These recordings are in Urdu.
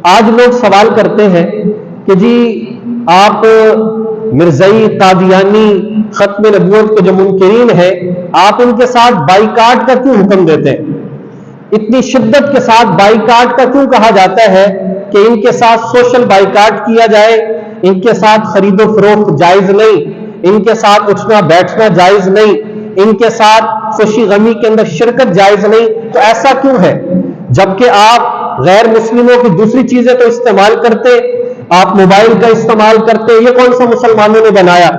آج لوگ سوال کرتے ہیں کہ جی آپ مرزائی، قادیانی، ختم نبوت کے جو منکرین ہیں، آپ ان کے ساتھ بائیکاٹ کا کیوں حکم دیتے ہیں؟ اتنی شدت کے ساتھ بائیکاٹ کا کیوں کہا جاتا ہے کہ ان کے ساتھ سوشل بائیکاٹ کیا جائے، ان کے ساتھ خرید و فروخت جائز نہیں، ان کے ساتھ اٹھنا بیٹھنا جائز نہیں، ان کے ساتھ خوشی غمی کے اندر شرکت جائز نہیں؟ تو ایسا کیوں ہے جبکہ آپ غیر مسلموں کی دوسری چیزیں تو استعمال کرتے، آپ موبائل کا استعمال کرتے، یہ کون سا مسلمانوں نے بنایا؟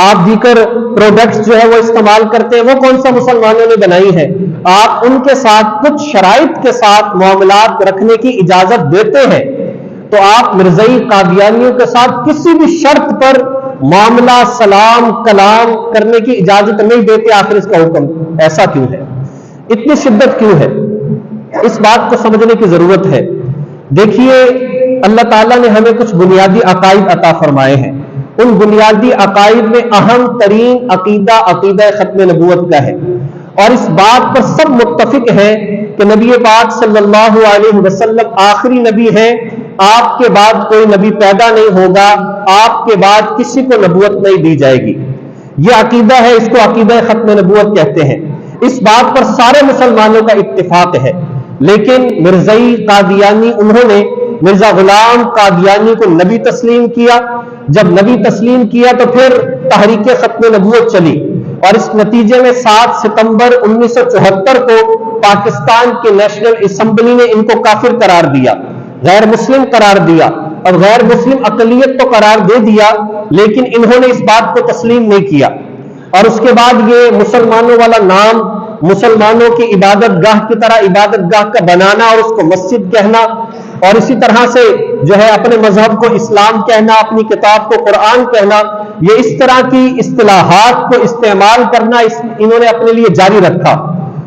آپ دیگر پروڈکٹس جو ہے وہ استعمال کرتے ہیں، وہ کون سا مسلمانوں نے بنائی ہے؟ آپ ان کے ساتھ کچھ شرائط کے ساتھ معاملات رکھنے کی اجازت دیتے ہیں، تو آپ مرزائی قادیانیوں کے ساتھ کسی بھی شرط پر معاملہ سلام کلام کرنے کی اجازت نہیں دیتے؟ آخر اس کا حکم ایسا کیوں ہے؟ اتنی شدت کیوں ہے؟ اس بات کو سمجھنے کی ضرورت ہے۔ دیکھیے، اللہ تعالیٰ نے ہمیں کچھ بنیادی عقائد عطا فرمائے ہیں، ان بنیادی عقائد میں اہم ترین عقیدہ ختم نبوت کا ہے، اور اس بات پر سب متفق ہیں کہ نبی پاک صلی اللہ علیہ وسلم آخری نبی ہیں، آپ کے بعد کوئی نبی پیدا نہیں ہوگا، آپ کے بعد کسی کو نبوت نہیں دی جائے گی۔ یہ عقیدہ ہے، اس کو عقیدہ ختم نبوت کہتے ہیں۔ اس بات پر سارے مسلمانوں کا اتفاق ہے، لیکن مرزائی قادیانی، انہوں نے مرزا غلام قادیانی کو نبی تسلیم کیا۔ جب نبی تسلیم کیا تو پھر تحریک ختم نبوت چلی، اور اس نتیجے میں 7 ستمبر 1974 کو پاکستان کے نیشنل اسمبلی نے ان کو کافر قرار دیا، غیر مسلم قرار دیا، اور غیر مسلم اقلیت تو قرار دے دیا، لیکن انہوں نے اس بات کو تسلیم نہیں کیا۔ اور اس کے بعد یہ مسلمانوں والا نام، مسلمانوں کی عبادت گاہ کی طرح عبادت گاہ کا بنانا اور اس کو مسجد کہنا، اور اسی طرح سے جو ہے اپنے مذہب کو اسلام کہنا، اپنی کتاب کو قرآن کہنا، یہ اس طرح کی اصطلاحات کو استعمال کرنا انہوں نے اپنے لیے جاری رکھا۔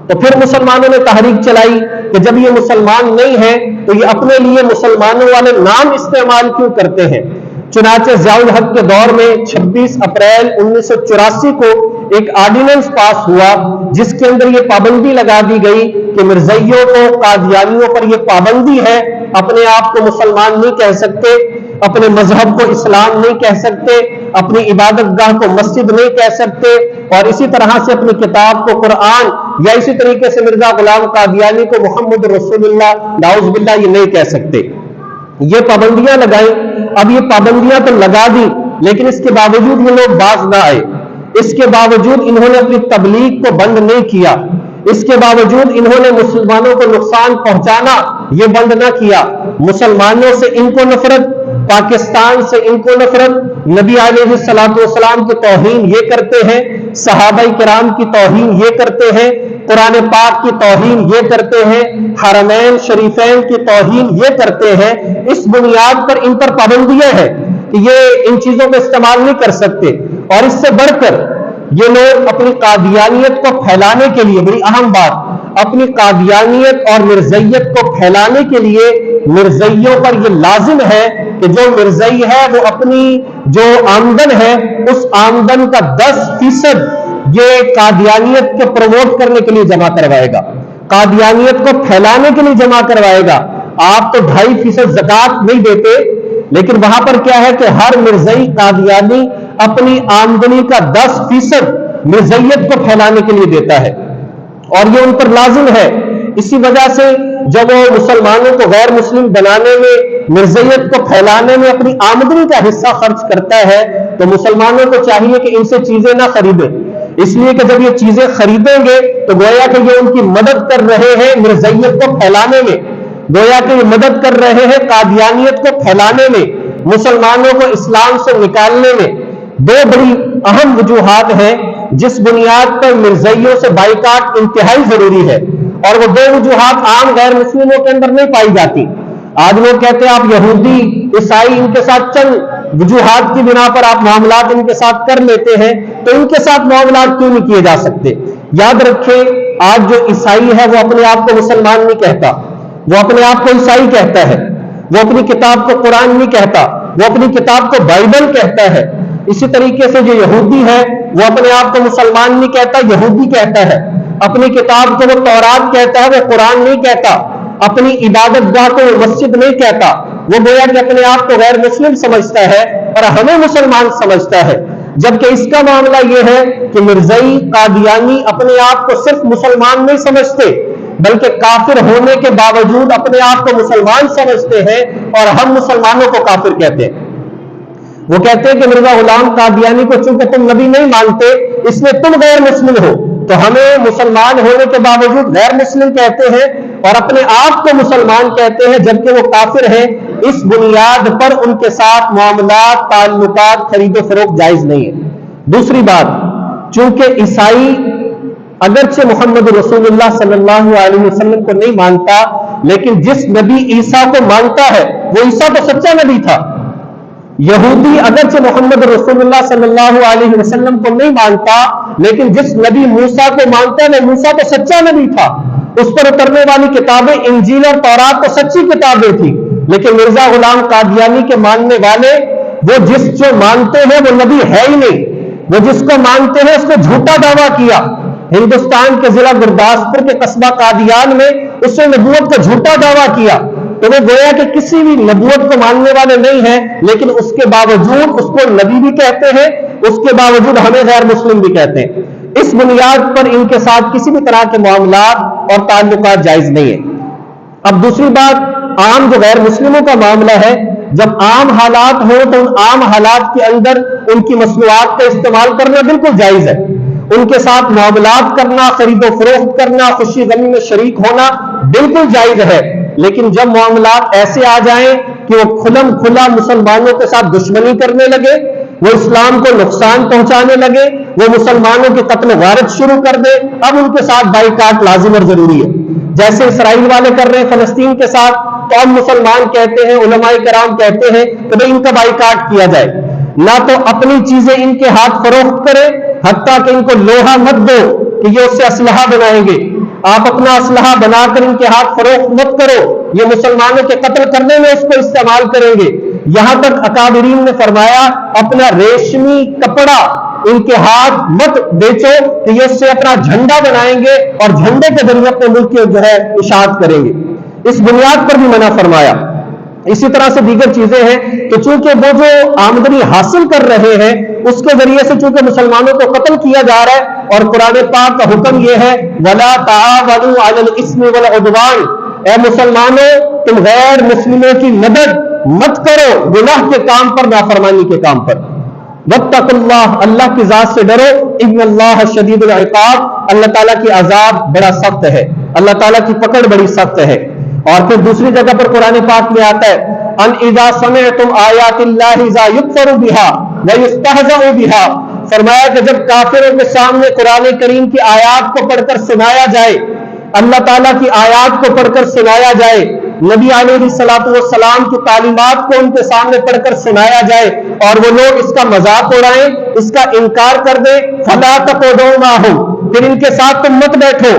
تو پھر مسلمانوں نے تحریک چلائی کہ جب یہ مسلمان نہیں ہیں تو یہ اپنے لیے مسلمانوں والے نام استعمال کیوں کرتے ہیں؟ چنانچہ ضیاء الحق کے دور میں 26 اپریل 1984 کو ایک آرڈیننس پاس ہوا، جس کے اندر یہ پابندی لگا دی گئی کہ مرزائیوں کو، قادیانیوں پر یہ پابندی ہے، اپنے آپ کو مسلمان نہیں کہہ سکتے، اپنے مذہب کو اسلام نہیں کہہ سکتے، اپنی عبادت گاہ کو مسجد نہیں کہہ سکتے، اور اسی طرح سے اپنی کتاب کو قرآن، یا اسی طریقے سے مرزا غلام قادیانی کو محمد رسول اللہ نعوذ باللہ یہ نہیں کہہ سکتے۔ یہ پابندیاں لگائیں۔ اب یہ پابندیاں تو لگا دی، لیکن اس کے باوجود یہ لوگ باز نہ آئے، اس کے باوجود انہوں نے اپنی تبلیغ کو بند نہیں کیا، اس کے باوجود انہوں نے مسلمانوں کو نقصان پہنچانا یہ بند نہ کیا۔ مسلمانوں سے ان کو نفرت، پاکستان سے ان کو نفرت، نبی علیہ الصلوۃ والسلام کی توہین یہ کرتے ہیں، صحابہ کرام کی توہین یہ کرتے ہیں، قرآن پاک کی توہین یہ کرتے ہیں، حرمین شریفین کی توہین یہ کرتے ہیں۔ اس بنیاد پر ان پر پابندیاں ہیں کہ یہ ان چیزوں کو استعمال نہیں کر سکتے، اور اس سے بڑھ کر یہ لوگ اپنی قادیانیت کو پھیلانے کے لیے، بڑی اہم بات، اپنی قادیانیت اور مرزائیت کو پھیلانے کے لیے مرزائیوں پر یہ لازم ہے کہ جو مرزائی ہے وہ اپنی جو آمدن ہے اس آمدن کا 10% یہ قادیانیت کو پروموٹ کرنے کے لیے جمع کروائے گا، قادیانیت کو پھیلانے کے لیے جمع کروائے گا۔ آپ تو 2.5% زکوٰۃ نہیں دیتے، لیکن وہاں پر کیا ہے کہ ہر مرزائی قادیانی اپنی آمدنی کا 10% مرزائیت کو پھیلانے کے لیے دیتا ہے، اور یہ ان پر لازم ہے۔ اسی وجہ سے جب وہ مسلمانوں کو غیر مسلم بنانے میں، مرزائیت کو پھیلانے میں اپنی آمدنی کا حصہ خرچ کرتا ہے، تو مسلمانوں کو چاہیے کہ ان سے چیزیں نہ خریدیں، اس لیے کہ جب یہ چیزیں خریدیں گے تو گویا کہ یہ ان کی مدد کر رہے ہیں مرزائیت کو پھیلانے میں، گویا کہ یہ مدد کر رہے ہیں قادیانیت کو پھیلانے میں، مسلمانوں کو اسلام سے نکالنے میں۔ دو بڑی اہم وجوہات ہیں جس بنیاد پر مرزائیوں سے بائیکاٹ انتہائی ضروری ہے، اور وہ دو وجوہات عام غیر مسلموں کے اندر نہیں پائی جاتی۔ آج لوگ کہتے ہیں آپ یہودی، عیسائی، ان کے ساتھ چند وجوہات کی بنا پر آپ معاملات ان کے ساتھ کر لیتے ہیں، تو ان کے ساتھ معاملات کیوں نہیں کیے جا سکتے؟ یاد رکھیں، آج جو عیسائی ہے وہ اپنے آپ کو مسلمان نہیں کہتا، وہ اپنے آپ کو عیسائی کہتا ہے، وہ اپنی کتاب کو قرآن نہیں کہتا، وہ اپنی کتاب کو بائبل کہتا ہے۔ اسی طریقے سے جو یہودی ہے وہ اپنے آپ کو مسلمان نہیں کہتا، یہودی کہتا ہے، اپنی کتاب کو وہ تورات کہتا ہے، وہ قرآن نہیں کہتا۔ اپنی عبادت گاہ کو مسجد نہیں کہتا، وہ گویا کہ اپنے آپ کو غیر مسلم سمجھتا ہے اور ہمیں مسلمان سمجھتا ہے، جبکہ اس کا معاملہ یہ ہے کہ مرزائی قادیانی اپنے آپ کو صرف مسلمان نہیں سمجھتے بلکہ کافر ہونے کے باوجود اپنے آپ کو مسلمان سمجھتے ہیں اور ہم مسلمانوں کو کافر کہتے ہیں۔ وہ کہتے ہیں کہ مرزا غلام قادیانی کو چونکہ تم نبی نہیں مانتے اس لیے تم غیر مسلم ہو، تو ہمیں مسلمان ہونے کے باوجود غیر مسلم کہتے ہیں اور اپنے آپ کو مسلمان کہتے ہیں جبکہ وہ کافر ہیں۔ اس بنیاد پر ان کے ساتھ معاملات، تعلقات، خرید و فروخت جائز نہیں ہے۔ دوسری بات، چونکہ عیسائی اگرچہ محمد رسول اللہ صلی اللہ علیہ وسلم کو نہیں مانتا لیکن جس نبی عیسیٰ کو مانتا ہے وہ عیسیٰ تو سچا نبی تھا۔ یہودی اگرچہ محمد رسول اللہ صلی اللہ علیہ وسلم کو نہیں مانتا لیکن جس نبی موسیٰ کو مانتا ہے وہ موسیٰ تو سچا نبی تھا، اس پر اترنے والی کتابیں انجیل اور تورات تو سچی کتابیں تھیں، لیکن مرزا غلام قادیانی کے ماننے والے وہ جو مانتے ہیں وہ نبی ہے ہی نہیں، وہ جس کو مانتے ہیں اس کو جھوٹا دعویٰ کیا۔ ہندوستان کے ضلع گرداسپور کے قصبہ قادیان میں اس نے نبوت کا جھوٹا دعویٰ کیا، تو وہ گویا کہ کسی بھی نبوت کو ماننے والے نہیں ہیں لیکن اس کے باوجود اس کو نبی بھی کہتے ہیں، اس کے باوجود ہمیں غیر مسلم بھی کہتے ہیں۔ اس بنیاد پر ان کے ساتھ کسی بھی طرح کے معاملات اور تعلقات جائز نہیں ہیں۔ اب دوسری بات، عام جو غیر مسلموں کا معاملہ ہے، جب عام حالات ہوں تو ان عام حالات کے اندر ان کی مصنوعات کا استعمال کرنا بالکل جائز ہے، ان کے ساتھ معاملات کرنا، خرید و فروخت کرنا، خوشی غمی میں شریک ہونا بالکل جائز ہے، لیکن جب معاملات ایسے آ جائیں کہ وہ کھلم کھلا مسلمانوں کے ساتھ دشمنی کرنے لگے، وہ اسلام کو نقصان پہنچانے لگے، وہ مسلمانوں کے قتل و غارت شروع کر دے، اب ان کے ساتھ بائیکاٹ لازم اور ضروری ہے، جیسے اسرائیل والے کر رہے ہیں فلسطین کے ساتھ، تو ہم مسلمان کہتے ہیں، علماء کرام کہتے ہیں کہ بھئی ان کا بائیکاٹ کیا جائے، نہ تو اپنی چیزیں ان کے ہاتھ فروخت کرے، حتیٰ کہ ان کو لوہا مت دو کہ یہ اس سے اسلحہ بنائیں گے، آپ اپنا اسلحہ بنا کر ان کے ہاتھ فروخت مت کرو، یہ مسلمانوں کے قتل کرنے میں اس کو استعمال کریں گے۔ یہاں تک اکابرین نے فرمایا اپنا ریشمی کپڑا ان کے ہاتھ مت بیچو کہ یہ اس سے اپنا جھنڈا بنائیں گے اور جھنڈے کے ذریعے اپنے ملک کی جو ہے اشاعت کریں گے، اس بنیاد پر بھی منع فرمایا۔ اسی طرح سے دیگر چیزیں ہیں کہ چونکہ وہ جو آمدنی حاصل کر رہے ہیں اس کے ذریعے سے چونکہ مسلمانوں کو قتل کیا جا رہا ہے، اور قرآن پاک کا حکم یہ ہے وَلَا تَعَاوَنُوا عَلَى الْإِثْمِ وَالْعُدْوَانِ، اے مسلمانوں تم غیر مسلموں کی مدد مت کرو گناہ کے کام پر، نافرمانی کے کام پر۔ وَاتَّقُوا اللَّهَ، اللہ کی ذات سے ڈرو، إِنَّ اللَّهَ شَدِيدُ الْعِقَابِ، اللہ تعالیٰ کی عذاب بڑا سخت ہے، اللہ تعالیٰ کی پکڑ بڑی سخت ہے۔ اور پھر دوسری جگہ پر قرآن پاک میں آتا ہے ان اذا سمعتم آیات اللہ اذا یکفر بها ویستہزأ بها، فرمایا کہ جب کافروں کے سامنے قرآن کریم کی آیات کو پڑھ کر سنایا جائے، اللہ تعالیٰ کی آیات کو پڑھ کر سنایا جائے، نبی علیہ الصلوۃ والسلام کی تعلیمات کو ان کے سامنے پڑھ کر سنایا جائے اور وہ لوگ اس کا مذاق اڑائیں، اس کا انکار کر دیں، فلا تقعدوا معهم، پھر ان کے ساتھ تم مت بیٹھو،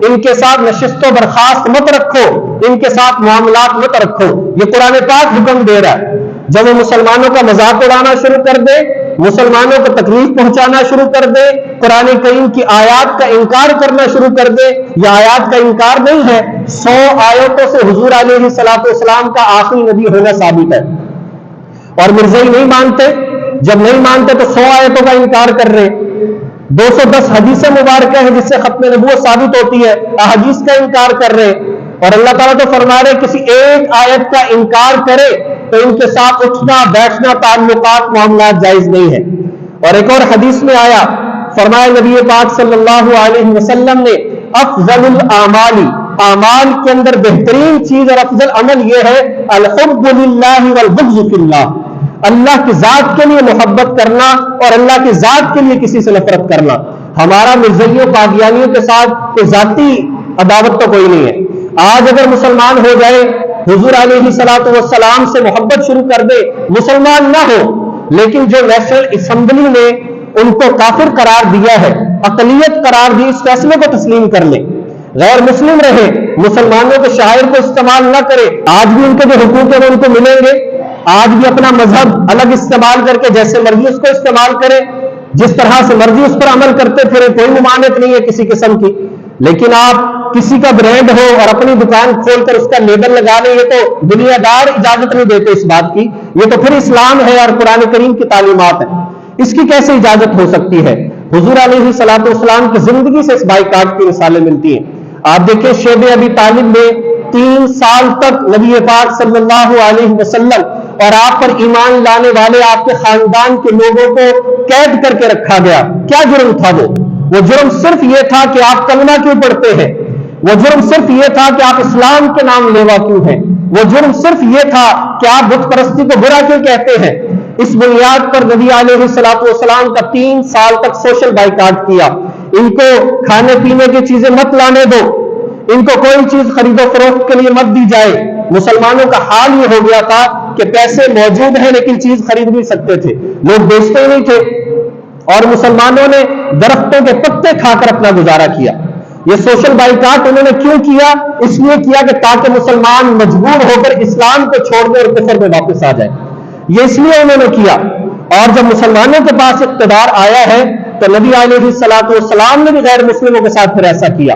ان کے ساتھ نشست و برخاست مت رکھو، ان کے ساتھ معاملات مت رکھو۔ یہ قرآن پاک حکم دے رہا ہے۔ جب وہ مسلمانوں کا مذاق اڑانا شروع کر دے، مسلمانوں کو تکلیف پہنچانا شروع کر دے، قرآن کریم کی آیات کا انکار کرنا شروع کر دے، یہ آیات کا انکار نہیں ہے، 100 آیتوں سے حضور علیہ الصلوۃ والسلام کا آخری نبی ہونا ثابت ہے، اور مرزائی نہیں مانتے، جب نہیں مانتے تو 100 آیتوں کا انکار کر رہے، 210 حدیث مبارکہ ہیں جس سے ختم نبوت ثابت ہوتی ہے، احادیث کا انکار کر رہے، اور اللہ تعالیٰ تو فرما رہے کسی ایک آیت کا انکار کرے تو ان کے ساتھ اٹھنا بیٹھنا تعلقات معاملات جائز نہیں ہے۔ اور ایک اور حدیث میں آیا، فرمایا نبی پاک صلی اللہ علیہ وسلم نے افضل الاعمال، اعمال کے اندر بہترین چیز اور افضل عمل یہ ہے الحب للہ والبغض فی اللہ، اللہ کی ذات کے لیے محبت کرنا اور اللہ کی ذات کے لیے کسی سے نفرت کرنا۔ ہمارا مرزائیوں قادیانیوں کے ساتھ کوئی ذاتی عداوت تو کوئی نہیں ہے۔ آج اگر مسلمان ہو جائے، حضور علیہ الصلوۃ والسلام سے محبت شروع کر دے، مسلمان نہ ہو لیکن جو نیشنل اسمبلی نے ان کو کافر قرار دیا ہے، اقلیت قرار دی، اس فیصلے کو تسلیم کر لے، غیر مسلم رہے، مسلمانوں کے شاعر کو استعمال نہ کرے، آج بھی ان کے جو حقوق ہیں وہ ان کو ملیں گے، آج بھی اپنا مذہب الگ استعمال کر کے جیسے مرضی اس کو استعمال کرے، جس طرح سے مرضی اس پر عمل کرتے پھرے، کوئی ممانعت نہیں ہے کسی قسم کی، لیکن آپ کسی کا برانڈ ہو اور اپنی دکان کھول کر اس کا لیبل لگا لیں، یہ تو دنیا دار اجازت نہیں دیتے اس بات کی، یہ تو پھر اسلام ہے اور قرآن کریم کی تعلیمات ہیں، اس کی کیسے اجازت ہو سکتی ہے؟ حضور علیہ الصلوۃ والسلام کی زندگی سے اس بائیکاٹ کی مثالیں ملتی ہیں۔ آپ دیکھیں شیب ابی طالب میں 3 سال تک نبی پاک صلی اللہ علیہ وسلم اور آپ پر ایمان لانے والے آپ کے خاندان کے لوگوں کو قید کر کے رکھا گیا۔ کیا جرم تھا وہ جرم صرف یہ تھا کہ آپ کلمہ کیوں پڑھتے ہیں، وہ جرم صرف یہ تھا کہ آپ اسلام کے نام لیوا کیوں ہیں، وہ جرم صرف یہ تھا کہ آپ بت پرستی کو برا کیوں کہتے ہیں۔ اس بنیاد پر نبی علیہ الصلوۃ والسلام کا 3 سال تک سوشل بائیکاٹ کیا۔ ان کو کھانے پینے کی چیزیں مت لانے دو، ان کو کوئی چیز خرید و فروخت کے لیے مت دی جائے۔ مسلمانوں کا حال یہ ہو گیا تھا کہ پیسے موجود ہیں لیکن چیز خرید نہیں سکتے تھے، لوگ بیچتے ہی نہیں تھے، اور مسلمانوں نے درختوں کے پتے کھا کر اپنا گزارا کیا۔ یہ سوشل بائیکاٹ انہوں نے کیوں کیا؟ اس لیے کیا کہ تاکہ مسلمان مجبور ہو کر اسلام کو چھوڑ دے اور کفر میں واپس آ جائے، یہ اس لیے انہوں نے کیا۔ اور جب مسلمانوں کے پاس اقتدار آیا ہے تو نبی علیہ الصلوۃ والسلام نے بھی غیر مسلموں کے ساتھ پھر ایسا کیا۔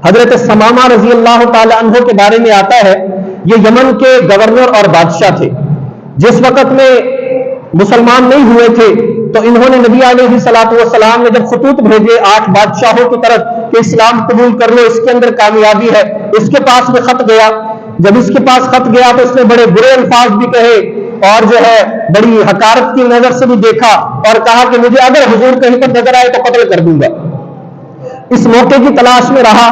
حضرت ثمامہ رضی اللہ تعالی عنہ کے بارے میں آتا ہے، یہ یمن کے گورنر اور بادشاہ تھے۔ جس وقت میں مسلمان نہیں ہوئے تھے تو انہوں نے نبی علیہ الصلوۃ والسلام نے جب خطوط بھیجے 8 بادشاہوں کی طرف کہ اسلام قبول کر لو، اس کے اندر کامیابی ہے، اس کے پاس میں خط گیا۔ جب اس کے پاس خط گیا تو اس نے بڑے برے الفاظ بھی کہے اور جو ہے بڑی حقارت کی نظر سے بھی دیکھا اور کہا کہ مجھے اگر حضور کہیں پر نظر آئے تو قتل کر دوں گا۔ اس موقع کی تلاش میں رہا،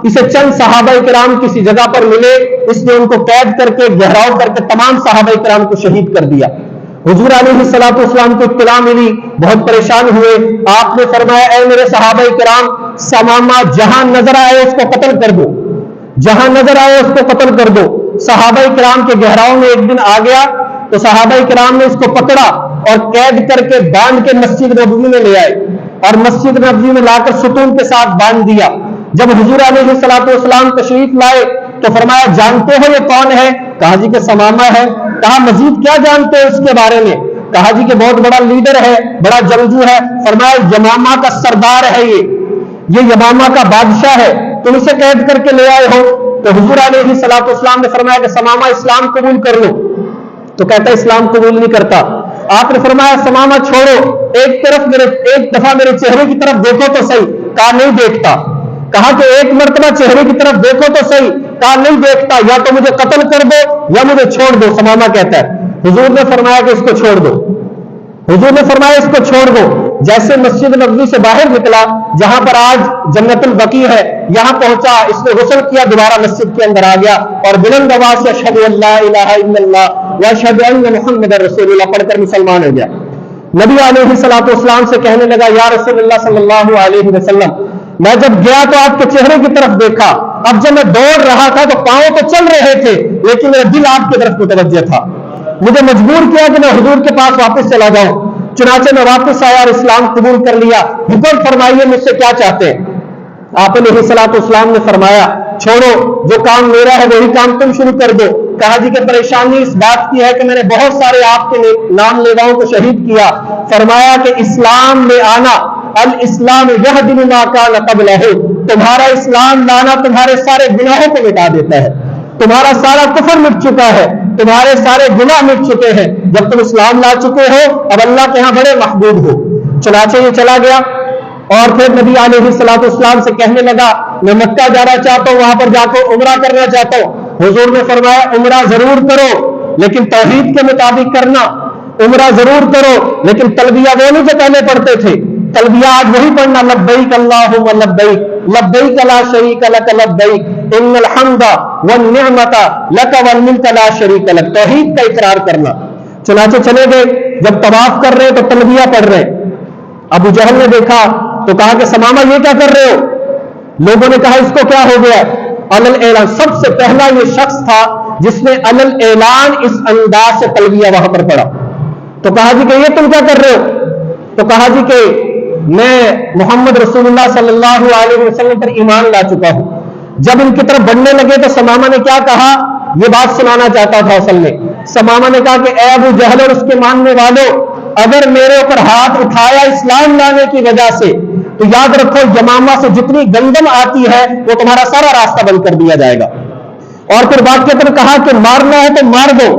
اسے چند صحابہ کرام کسی جگہ پر ملے، اس نے ان کو قید کر کے گھیراؤ کر کے تمام صحابہ کرام کو شہید کر دیا۔ حضور علیہ الصلوۃ والسلام کو اطلاع ملی، بہت پریشان ہوئے۔ آپ نے فرمایا اے میرے صحابہ کرام، ثمامہ جہاں نظر آئے اس کو قتل کر دو، جہاں نظر آئے اس کو قتل کر دو۔ صحابہ کرام کے گہراؤ میں ایک دن آ گیا تو صحابہ کرام نے اس کو پکڑا اور قید کر کے باندھ کے مسجد نبوی میں لے آئے اور مسجد نبوی میں لا کر ستون کے ساتھ باندھ دیا۔ جب حضور علیہ الصلوۃ والسلام تشریف لائے تو فرمایا جانتے ہو یہ کون ہے؟ کہا جی کہ ثمامہ ہے۔ کہا مزید کیا جانتے ہو اس کے بارے میں؟ کہا جی کہ بہت بڑا لیڈر ہے، بڑا جنگجو ہے۔ فرمایا یمامہ کا سردار ہے، یہ یمامہ کا بادشاہ ہے، تم اسے قید کر کے لے آئے ہو۔ تو حضور علیہ الصلوۃ والسلام نے فرمایا کہ ثمامہ اسلام قبول کر لو، تو کہتا ہے اسلام قبول نہیں کرتا۔ آپ نے فرمایا ثمامہ چھوڑو، ایک دفعہ میرے چہرے کی طرف دیکھو تو صحیح۔ کہا نہیں دیکھتا۔ کہا کہ ایک مرتبہ چہرے کی طرف دیکھو تو صحیح۔ کہا نہیں دیکھتا، یا تو مجھے قتل کر دو یا مجھے چھوڑ دو۔ ثمامہ کہتا ہے حضور نے فرمایا کہ اس کو چھوڑ دو، حضور نے فرمایا اس کو چھوڑ دو۔ جیسے مسجد نبوی سے باہر نکلا جہاں پر آج جنت البقیع ہے، یہاں پہنچا، اس نے غسل کیا، دوبارہ مسجد کے اندر آ گیا اور بلند آواز سے اشہد ان لا الہ الا اللہ واشہد ان محمد رسول اللہ پڑھ کر مسلمان ہو گیا۔ نبی علیہ الصلوۃ والسلام سے کہنے لگا یا رسول اللہ صلی اللہ علیہ وسلم، میں جب گیا تو آپ کے چہرے کی طرف دیکھا، اب جب میں دوڑ رہا تھا تو پاؤں تو چل رہے تھے لیکن میرا دل آپ کی طرف متوجہ تھا، مجھے مجبور کیا کہ میں حضور کے پاس واپس چلا جاؤں۔ چنانچہ میں واپس آیا اور اسلام قبول کر لیا۔ حکم فرمائیے مجھ سے کیا چاہتے ہیں؟ آپ علیہ الصلوۃ والسلام نے فرمایا چھوڑو، جو کام میرا ہے وہی کام تم شروع کر دو۔ کہا جی کہ پریشانی اس بات کی ہے کہ میں نے بہت سارے آپ کے نام لیواؤں کو شہید کیا۔ فرمایا کہ اسلام میں آنا، الاسلام یہدم ما کان قبلہ، تمہارا اسلام لانا تمہارے سارے گناہوں کو مٹا دیتا ہے، تمہارا سارا کفر مٹ چکا ہے، تمہارے سارے گناہ مٹ چکے ہیں جب تم اسلام لا چکے ہو، اب اللہ کے ہاں بڑے محبوب ہو۔ چنانچہ یہ چلا گیا اور پھر نبی علیہ الصلوۃ والسلام سے کہنے لگا میں مکہ جانا چاہتا ہوں، وہاں پر جا کر عمرہ کرنا چاہتا ہوں۔ حضور نے فرمایا عمرہ ضرور کرو لیکن توحید کے مطابق کرنا، عمرہ ضرور کرو لیکن تلبیہ وہ نہیں جو پہلے پڑھتے تھے، تلبیہ آج وہی پڑھنا لبیک اللہم لبیک لبیک لا شریک لک لبیک ان الحمد والنعمت لک والملک لا شریک لک، توحید کا اقرار کرنا۔ چنانچہ چلے گئے، جب طواف کر رہے تو تلبیہ پڑھ رہے، ابو جہل نے دیکھا تو کہا کہ ثمامہ یہ کیا کر رہے ہو؟ لوگوں نے کہا اس کو کیا ہو گیا؟ علل اعلان، سب سے پہلا یہ شخص تھا جس نے علل اعلان اس انداز سے تلبیہ وہاں پر پڑھا۔ تو کہا جی کہ یہ تم کیا کر رہے ہو؟ تو کہا جی کہ میں محمد رسول اللہ صلی اللہ علیہ وسلم پر ایمان لا چکا ہوں۔ جب ان کی طرف بڑھنے لگے تو ثمامہ نے کیا کہا؟ یہ بات سنانا چاہتا تھا اصل میں۔ ثمامہ نے کہا کہ اے ابو جہل اور اس کے ماننے والوں، اگر میرے اوپر ہاتھ اٹھایا اسلام لانے کی وجہ سے تو یاد رکھو یمامہ سے جتنی گندم آتی ہے وہ تمہارا سارا راستہ بند کر دیا جائے گا. اور پھر واقعتاً کہا کہ مارنا ہے تو مار دو,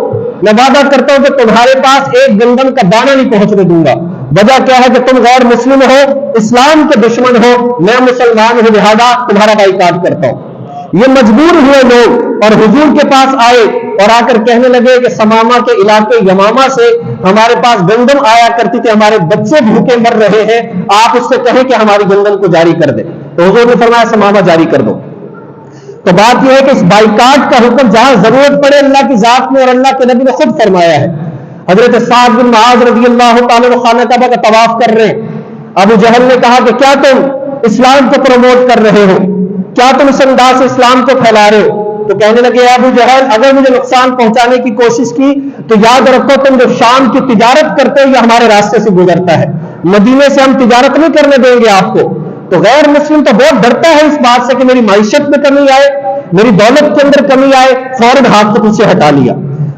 میں وعدہ کرتا ہوں کہ تمہارے پاس ایک گندم کا دانہ نہیں پہنچنے دوں گا. وجہ کیا ہے کہ تم غیر مسلم ہو, اسلام کے دشمن ہو, میں مسلمان ہوں, لہذا تمہارا بائیکاٹ کرتا ہوں. یہ مجبور ہوئے لوگ اور حضور کے پاس آئے اور آ کر کہنے لگے کہ سمامہ کے علاقے یمامہ سے ہمارے پاس گندم آیا کرتی تھی, ہمارے بچے بھوکے مر رہے ہیں, آپ اس سے کہیں کہ ہماری گندم کو جاری کر دے. تو حضور نے فرمایا سمامہ جاری کر دو. تو بات یہ ہے کہ اس بائیکاٹ کا حکم جہاں ضرورت پڑے اللہ کی ذات میں اور اللہ کے نبی نے خود فرمایا ہے. حضرت سعد بن معاذ رضی اللہ تعالیٰ عنہ خانہ کعبہ کا طواف کر رہے ہیں. ابو جہل نے کہا کہ کیا تم اسلام کو پروموٹ کر رہے ہو, کیا تم اس انداز سے اسلام کو پھیلا رہے ہو؟ تو کہنے لگے ابو جہل اگر مجھے نقصان پہنچانے کی کوشش کی تو یاد رکھو تم جو شام کی تجارت کرتے ہو یہ ہمارے راستے سے گزرتا ہے, مدینے سے ہم تجارت نہیں کرنے دیں گے آپ کو. تو غیر مسلم تو بہت ڈرتا ہے اس بات سے کہ میری معیشت میں کمی آئے, میری دولت کے اندر کمی آئے, فوراً ہاتھ کو پیچھے ہٹا لیا.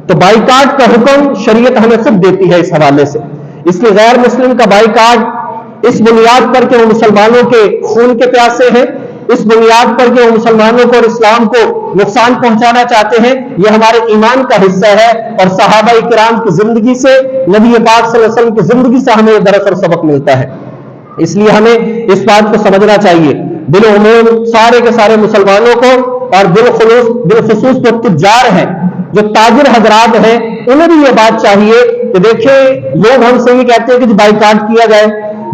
تو بائیکاٹ کا حکم شریعت ہمیں خود دیتی ہے اس حوالے سے. اس لیے غیر مسلم کا بائیکاٹ اس بنیاد پر کہ وہ مسلمانوں کے خون کے پیاسے ہیں, اس بنیاد پر کہ وہ مسلمانوں کو اور اسلام کو نقصان پہنچانا چاہتے ہیں, یہ ہمارے ایمان کا حصہ ہے. اور صحابہ کرام کی زندگی سے, نبی پاک صلی اللہ علیہ وسلم کی زندگی سے ہمیں درس اور سبق ملتا ہے. اس لیے ہمیں اس بات کو سمجھنا چاہیے بالعموم سارے کے سارے مسلمانوں کو, اور بالخصوص جو تجار ہیں, جو تاجر حضرات ہیں, انہیں بھی یہ بات چاہیے کہ دیکھیں لوگ ہم سے یہ کہتے ہیں کہ بائیکاٹ کیا جائے,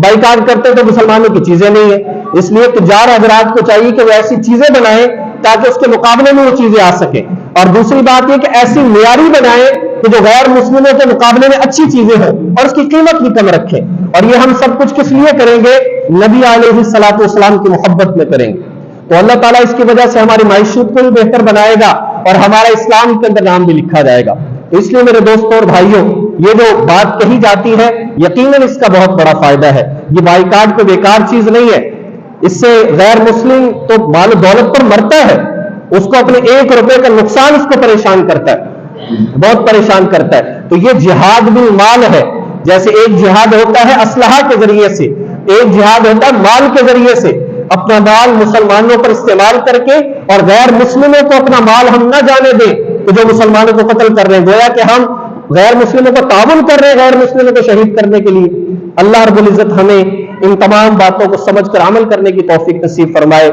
بائیکاٹ کرتے تو مسلمانوں کی چیزیں نہیں ہیں. اس لیے تجار حضرات کو چاہیے کہ وہ ایسی چیزیں بنائیں تاکہ اس کے مقابلے میں وہ چیزیں آ سکیں. اور دوسری بات یہ کہ ایسی معیاری بنائیں کہ جو غیر مسلموں کے مقابلے میں اچھی چیزیں ہوں اور اس کی قیمت بھی کم رکھیں. اور یہ ہم سب کچھ کس لیے کریں گے؟ نبی علیہ الصلوۃ والسلام کی محبت میں کریں گے. تو اللہ تعالیٰ اس کی وجہ سے ہماری معیشت کو بھی بہتر بنائے گا اور ہمارا اسلام کے اندر نام بھی لکھا جائے گا. اس لیے میرے دوستوں اور بھائیوں, یہ جو بات کہی جاتی ہے یقیناً اس کا بہت بڑا فائدہ ہے. یہ بائیکاٹ کوئی بیکار چیز نہیں ہے. اس سے غیر مسلم تو مال و دولت پر مرتا ہے, اس کو اپنے 1 روپے کا نقصان اس کو پریشان کرتا ہے, بہت پریشان کرتا ہے. تو یہ جہاد بالمال ہے. جیسے ایک جہاد ہوتا ہے اسلحہ کے ذریعے سے, ایک جہاد ہوتا ہے مال کے ذریعے سے. اپنا مال مسلمانوں پر استعمال کر کے اور غیر مسلموں کو اپنا مال ہم نہ جانے دیں کہ جو مسلمانوں کو قتل کر رہے ہیں, گویا کہ ہم غیر مسلموں کو تعاون کر رہے ہیں غیر مسلموں کو شہید کرنے کے لیے. اللہ رب العزت ہمیں ان تمام باتوں کو سمجھ کر عمل کرنے کی توفیق نصیب فرمائے.